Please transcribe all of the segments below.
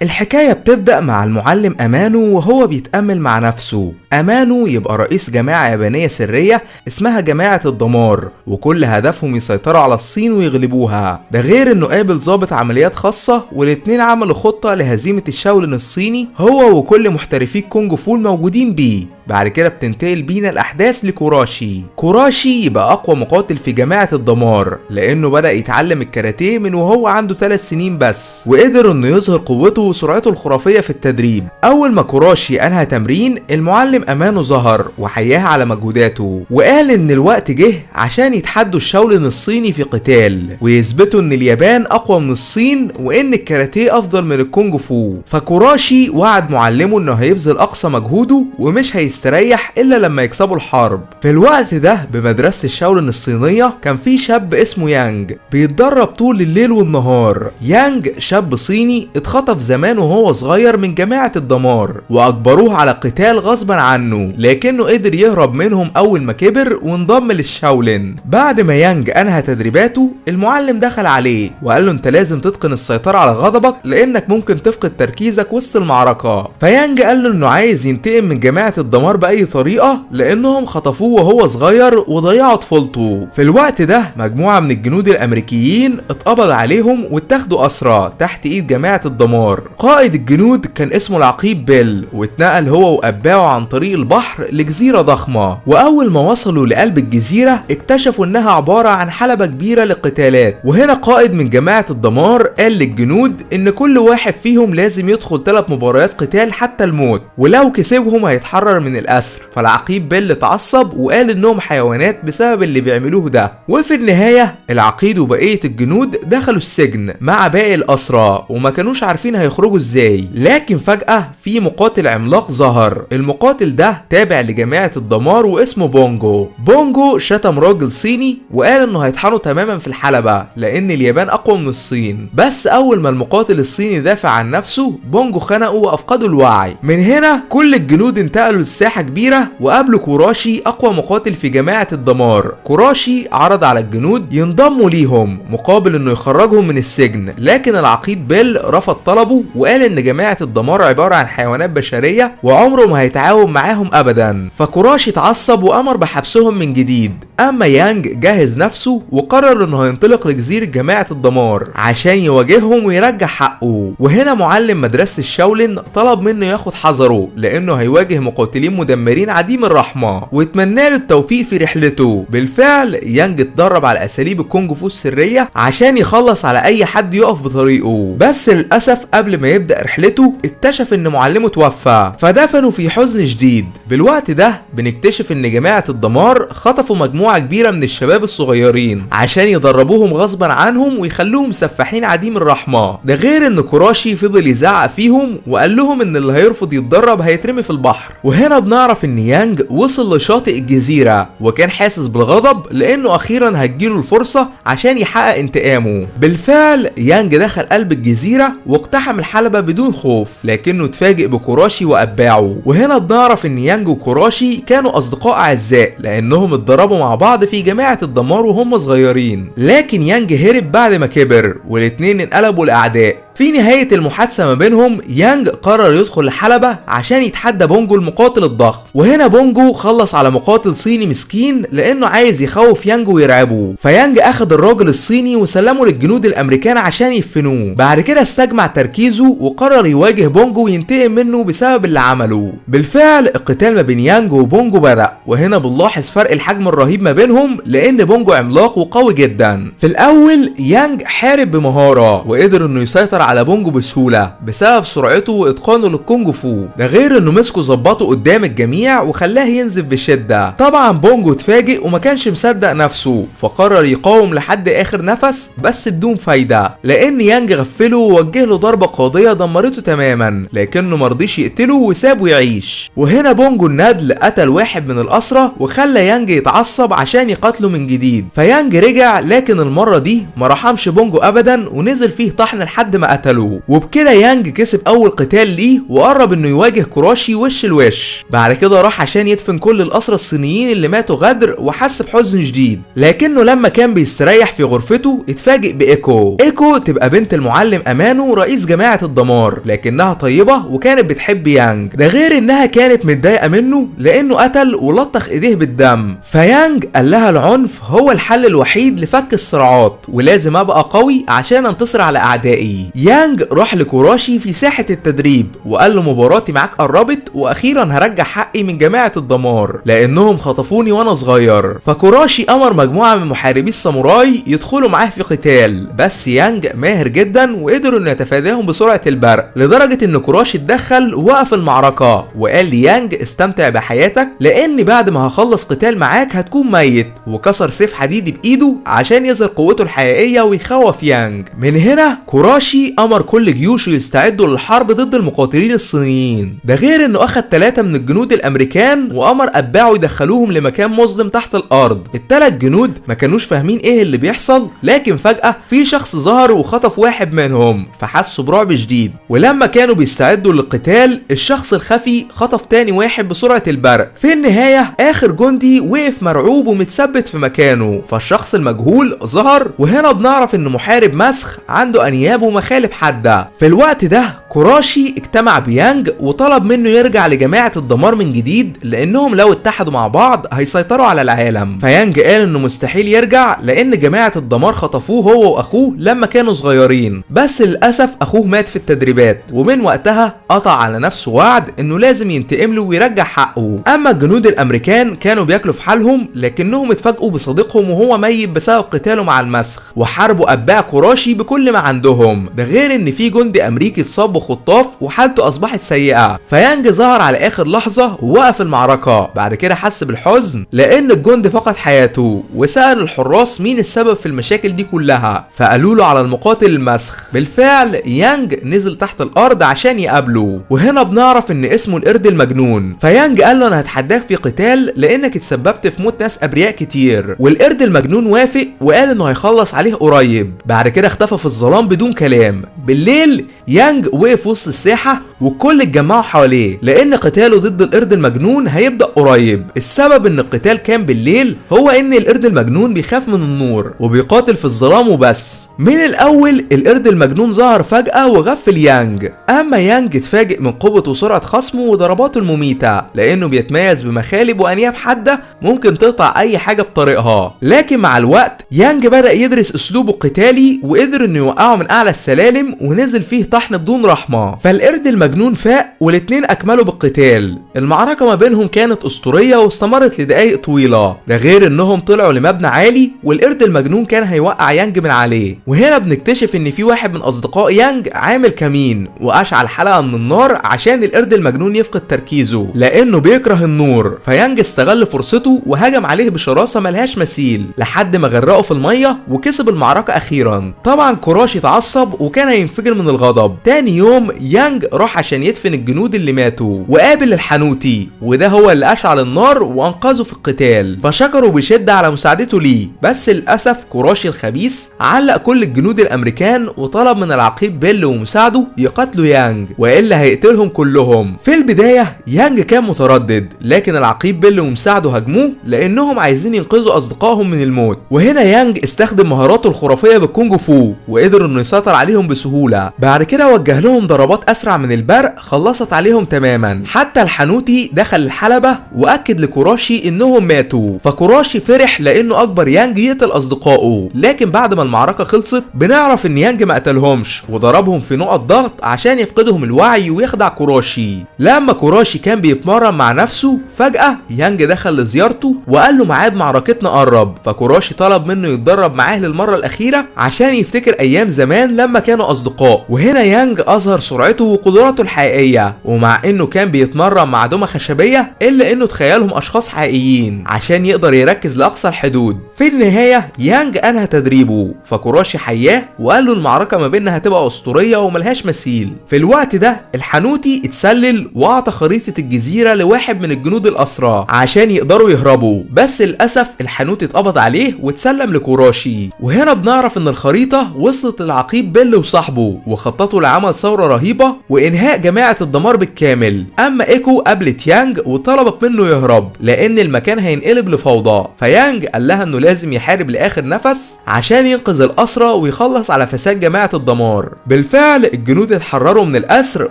الحكاية بتبدأ مع المعلم أمانو وهو بيتأمل مع نفسه. أمانو يبقى رئيس جماعة يابانية سرية اسمها جماعة الدمار، وكل هدفهم يسيطروا على الصين ويغلبوها. ده غير انه قابل ضابط عمليات خاصة، والاتنين عملوا خطة لهزيمة الشاولين الصيني هو وكل محترفي الكونج فو الموجودين بيه. بعد كده بتنتقل بينا الأحداث لكوراشي. كوراشي يبقى أقوى مقاتل في جماعة الدمار، لأنه بدأ يتعلم الكاراتيه من وهو عنده 3 سنين بس، وقدر إنه يظهر قوته وسرعته الخرافية في التدريب. أول ما كوراشي أنهى تمرين، المعلم أمانو ظهر وحياها على مجهوداته، وقال إن الوقت جه عشان يتحدوا الشاولين الصيني في قتال، ويثبتوا إن اليابان أقوى من الصين وإن الكاراتيه أفضل من الكونج فو. فكوراشي وعد معلمه إنه هيبذل أقصى مجهوده ومش هيستريح إلا لما يكسبوا الحرب. في الوقت ده بمدرسة الشاولين الصينية كان في شاب اسمه يانج بيتدرب طول الليل والنهار. يانج شاب صيني اتخطف زمان وهو صغير من جماعة الدمار، وأجبروه على قتال غصبا عنه، لكنه قدر يهرب منهم أول ما كبر وانضم للشاولين. بعد ما يانج أنهى تدريباته، المعلم دخل عليه وقال له أنت لازم تتقن السيطرة على غضبك، لأنك ممكن تفقد تركيزك وسط المعركة. فيانج قال له إنه عايز ينتقم من جماعة الدمار بأي طريقة، لأنهم خطفوه وهو صغير وضيعوا طفولته. في الوقت ده مجموعة من الجنود الأمريكيين اتقبض عليهم واتاخدوا أسرى تحت إيد جماعة الدمار. قائد الجنود كان اسمه العقيب بيل، واتنقل هو وأتباعه عن طريق البحر لجزيرة ضخمة. وأول ما وصلوا لقلب الجزيرة اكتشفوا إنها عبارة عن حلبة كبيرة للقتالات. وهنا قائد من جماعة الدمار قال للجنود إن كل واحد فيهم لازم يدخل 3 مباريات قتال حتى الموت، ولو كسبهم هيتحرر من الأسر. فالعقيب بيل اتعصب وقال إنهم حيوانات بسبب اللي بيعملوه ده. وفي النهاية العقيد وبقية الجنود دخلوا السجن مع باقي الأسرى، وما كانوش عارفين هيخرجوا ازاي. لكن فجأة في مقاتل عملاق ظهر. المقاتل ده تابع لجماعة الدمار واسمه بونجو. بونجو شتم راجل صيني وقال انه هيطحنوا تماما في الحلبة لان اليابان اقوى من الصين. بس اول ما المقاتل الصيني دافع عن نفسه، بونجو خنقه وافقدوا الوعي. من هنا كل الجنود انتقلوا لساحة كبيرة وقابلوا كوراشي اقوى مقاتل في جماعة الدمار. كوراشي عرض على الجنود ينضموا ليهم مقابل انه يخرجهم من السجن، لكن العقيد بيل رفض طلبه وقال ان جماعة الدمار عبارة عن حيوانات بشرية وعمره ما هيتعاون معاهم ابدا. فكوراشي اتعصب وامر بحبسهم من جديد. اما يانج جهز نفسه وقرر انه هينطلق لجزيرة جماعة الدمار عشان يواجههم ويرجع حقه. وهنا معلم مدرسة الشاولين طلب منه ياخد حذره، لانه هيواجه مقاتلين مدمرين عديم الرحمة، واتمنى له التوفيق في رحلته. بالفعل يانج اتدرب على اساليب الكونج فو السرية عشان يخلص على اي حد يقف بطريقه. بس للاسف قبل ما يبدأ رحلته اكتشف ان معلمه توفى، فدفنوا في حزن شديد. بالوقت ده بنكتشف ان جماعة الدمار خطفوا مجموعة كبيرة من الشباب الصغيرين عشان يدربوهم غصبا عنهم ويخلوهم سفاحين عديم الرحمة. ده غير ان كوراشي فضل يزعق فيهم وقال لهم ان اللي هيرفض يتدرب هيترمي في البحر. وهنا بنعرف ان يانج وصل لشاطئ الجزيرة وكان حاسس بالغضب لانه اخيرا هتجيله الفرصة عشان يحقق انتقامه. بالفعل يانج دخل قلب الجزيرة واقتحم الحلبة بدون خوف، لكنه اتفاجئ بكوراشي وأتباعه. وهنا بنعرف ان يانج وكوراشي كانوا اصدقاء اعزاء لانهم اتدربوا مع بعض في جماعة الدمار وهم صغيرين. لكن يانج هرب بعد ما كبر والاتنين انقلبوا لاعداء. في نهاية المحادثة ما بينهم يانج قرر يدخل الحلبة عشان يتحدى بونجو المقاتل الضخم. وهنا بونجو خلص على مقاتل صيني مسكين لانه عايز يخوف يانج ويرعبه. فيانج اخد الراجل الصيني وسلمه للجنود الامريكان عشان يدفنوه. بعد كده استجمع تركيزه وقرر يواجه بونجو وينتقم منه بسبب اللي عمله. بالفعل القتال ما بين يانج وبونجو بدأ، وهنا بنلاحظ فرق الحجم الرهيب ما بينهم لان بونجو عملاق وقوي جدا. في الاول يانج حارب بمهارة وقدر انه يسيطر على بونجو بسهولة بسبب سرعته واتقانه للكونج فو. ده غير انه مسكه ظبطه قدام الجميع وخلاه ينزف بشدة. طبعا بونجو اتفاجئ وما كانش مصدق نفسه، فقرر يقاوم لحد اخر نفس بس بدون فايدة، لان يانج غفله ووجه له ضربة قاضية دمرته تماما، لكنه مرضيش يقتله وسابه يعيش. وهنا بونجو الندل قتل واحد من الاسرى وخلى يانج يتعصب عشان يقتله من جديد. فيانج رجع، لكن المرة دي ما رحمش بونجو ابدا ونزل فيه طحن لحد ما قتله. وبكده يانج كسب اول قتال ليه وقرب انه يواجه كوراشي وش لوش. بعد كده راح عشان يدفن كل الاسرى الصينيين اللي ماتوا غدر وحس بحزن شديد، لكنه لما كان بيستريح في غرفته اتفاجئ بايكو. ايكو تبقى بنت المعلم امانو رئيس جماعة الدمار، لكنها طيبة وكانت بتحب يانج، ده غير انها كانت متضايقة منه لانه قتل ولطخ ايديه بالدم. فيانج قال لها العنف هو الحل الوحيد لفك الصراعات، ولازم ابقى قوي عشان انتصر على اعدائي. يانج راح لكوراشي في ساحة التدريب وقال له مباراتي معاك قربت واخيرا هرجع حقي من جماعة الدمار لانهم خطفوني وانا صغير. فكوراشي امر مجموعة من محاربي الساموراي يدخلوا معاه في قتال، بس يانج ماهر جدا وقدروا انه يتفاداهم بسرعة البرق، لدرجة ان كوراشي اتدخل ووقف المعركة وقال ليانج استمتع بحياتك لان بعد ما هخلص قتال معاك هتكون ميت، وكسر سيف حديدي بايده عشان يظهر قوته الحقيقية ويخوف يانج. من هنا كوراشي امر كل جيوشه يستعدوا للحرب ضد المقاتلين الصينيين، ده غير انه اخد 3 من الجنود الامريكان وامر اتباعه يدخلوهم لمكان مظلم تحت الارض. ال3 جنود ما كانوش فاهمين ايه اللي بيحصل، لكن فجأة في شخص ظهر وخطف واحد منهم فحسوا برعب شديد، ولما كانوا بيستعدوا للقتال الشخص الخفي خطف تاني واحد بسرعة البرق. في النهاية اخر جندي وقف مرعوب ومتثبت في مكانه، فالشخص المجهول ظهر، وهنا بنعرف انه محارب مسخ عنده انياب ومخالب حادة. في الوقت ده كوراشي اجتمع بيانج وطلب منه يرجع لجماعة الدمار من جديد لانهم لو اتحدوا مع بعض هيسيطروا على العالم. فيانج قال انه مستحيل يرجع لان جماعة الدمار خطفوه هو واخوه لما كانوا صغيرين، بس للاسف اخوه مات في التدريبات، ومن وقتها قطع على نفسه وعد انه لازم ينتقم له ويرجع حقه. اما الجنود الامريكان كانوا بياكلوا في حالهم لكنهم اتفاجئوا بصديقهم وهو ميت بسبب قتاله مع المسخ، وحاربوا اتباع كوراشي بكل ما عندهم، ده غير ان في جندي امريكي اتصاب خطاف وحالته اصبحت سيئة. فيانج ظهر على اخر لحظة ووقف المعركة، بعد كده حس بالحزن لان الجندي فقد حياته، وسأل الحراس مين السبب في المشاكل دي كلها، فقالوا له على المقاتل المسخ. بالفعل يانج نزل تحت الارض عشان يقابله، وهنا بنعرف ان اسمه القرد المجنون. فيانج قال له انا هتحداك في قتال لانك اتسببت في موت ناس ابرياء كتير، والقرد المجنون وافق وقال انه هيخلص عليه قريب. بعد كده اختفى في الظلام بدون كلام. بالليل يانج وقف وسط الساحة والكل اتجمعوا حواليه لان قتاله ضد القرد المجنون هيبدأ قريب. السبب ان القتال كان بالليل هو ان القرد المجنون بيخاف من النور وبيقاتل في الظلام وبس. من الاول القرد المجنون ظهر فجأة وغفل يانج، اما يانج اتفاجئ من قوة وسرعة خصمه وضرباته المميتة لانه بيتميز بمخالب وانياب حادة ممكن تقطع اي حاجة بطريقها. لكن مع الوقت يانج بدأ يدرس اسلوبه القتالي وقدر انه يوقعه من اعلى السلالم ونزل فيه طحن بدون رحمة. فالقرد المجنون فاق والاتنين اكملوا بالقتال. المعركة ما بينهم كانت اسطورية واستمرت لدقايق طويلة، ده غير انهم طلعوا لمبنى عالي والقرد المجنون كان هيوقع يانج من عليه. وهنا بنكتشف ان في واحد من اصدقاء يانج عامل كمين واشعل حلقة من النار عشان القرد المجنون يفقد تركيزه لانه بيكره النور. فيانج استغل فرصته وهجم عليه بشراسة ملهاش مثيل لحد ما غرقه في المية وكسب المعركة اخيرا. طبعا كوراشي اتعصب وكان هينفجر من الغضب. تاني يوم يانج راح عشان يدفن الجنود اللي ماتوا وقابل الحانوتي، وده هو اللي اشعل النار وانقذه في القتال، فشكروا بشدة على مساعدته ليه. بس للاسف كوراشي الخبيث علق كل الجنود الامريكان وطلب من العقيب بيل ومساعده يقتلوا يانج والا هيقتلهم كلهم. في البداية يانج كان متردد، لكن العقيب بيل ومساعده هاجموه لانهم عايزين ينقذوا اصدقائهم من الموت. وهنا يانج استخدم مهاراته الخرافية بالكونج فو وقدر انه يسيطر عليهم بسهولة. بعد كده وجه لهم ضربات اسرع من البرق خلصت عليهم تماما. حتى الحانوتي دخل الحلبة واكد لكوراشي انهم ماتوا، فكوراشي فرح لانه اكبر يانج يقتل اصدقائه. لكن بعد ما المعركة خلصت بنعرف ان يانج ما قتلهمش وضربهم في نقط ضغط عشان يفقدهم الوعي ويخدع كوراشي. لما كوراشي كان بيتمرن مع نفسه فجأة يانج دخل لزيارته وقال له ميعاد معركتنا قرب، فكوراشي طلب منه يتدرب معاه للمرة الاخيرة عشان يفتكر ايام زمان لما كانوا اصدقاء. وهنا يانج اظهر واظهر سرعته وقدراته الحقيقيه. ومع انه كان بيتمرن مع دمى خشبيه الا انه تخيلهم اشخاص حقيقيين عشان يقدر يركز لاقصى الحدود. في النهايه يانج انهى تدريبه، فكوراشي حياه وقال له المعركه ما بيننا هتبقى اسطوريه وملهاش مثيل. في الوقت ده الحانوتي اتسلل واعطى خريطه الجزيره لواحد من الجنود الاسرى عشان يقدروا يهربوا، بس للاسف الحانوتي اتقبض عليه واتسلم لكوراشي. وهنا بنعرف ان الخريطه وصلت للعقيب بيل وصاحبه وخططوا لعمل ثوره رهيبه وانهاء جماعه الدمار بالكامل. اما ايكو قابلت يانج وطلبت منه يهرب لان المكان هينقلب لفوضى، فيانج قال لها انه لازم يحارب لاخر نفس عشان ينقذ الاسرى ويخلص على فساد جماعه الدمار. بالفعل الجنود اتحرروا من الاسر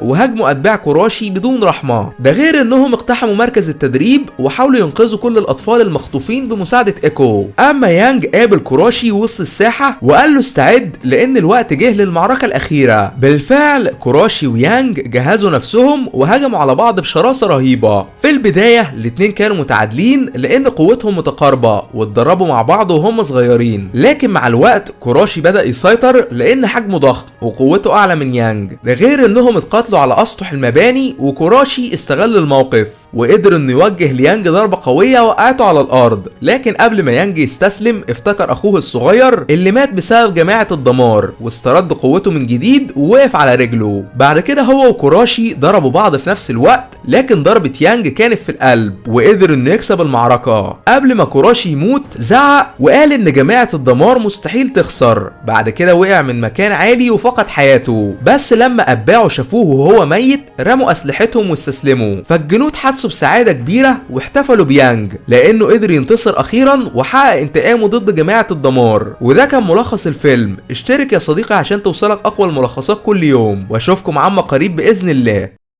وهاجموا اتباع كوراشي بدون رحمه، ده غير انهم اقتحموا مركز التدريب وحاولوا ينقذوا كل الاطفال المخطوفين بمساعده ايكو. اما يانج قابل كوراشي وسط الساحه وقال له استعد لان الوقت جه للمعركه الاخيره. بالفعل كوراشي ويانج جهزوا نفسهم وهجموا على بعض بشراسه رهيبه. في البدايه الاتنين كانوا متعادلين لان قوتهم متقاربه واتدربوا مع بعض وهم صغيرين، لكن مع الوقت كوراشي بدأ يسيطر لان حجمه ضخم وقوته اعلى من يانج، ده غير انهم اتقاتلوا على اسطح المباني وكوراشي استغل الموقف وقدر انه يوجه ليانج ضربه قويه وقعته على الارض. لكن قبل ما يانج يستسلم افتكر اخوه الصغير اللي مات بسبب جماعه الدمار واسترد قوته من جديد ووقف على رجله. بعد كده هو وكوراشي ضربوا بعض في نفس الوقت، لكن ضربه يانج كانت في القلب وقدر انه يكسب المعركه. قبل ما كوراشي يموت زعق وقال ان جماعه الدمار مستحيل تخسر. بعد كده وقع من مكان عالي وفقد حياته، بس لما اتباعه شافوه وهو ميت رموا اسلحتهم واستسلموا. فالجنود حسوا بسعاده كبيره واحتفلوا بيانج لانه قدر ينتصر اخيرا وحقق انتقامه ضد جماعه الدمار. وده كان ملخص الفيلم. اشترك يا صديقي عشان توصلك اقوى الملخصات كل يوم، واشوفكم عما قريب باذن الله.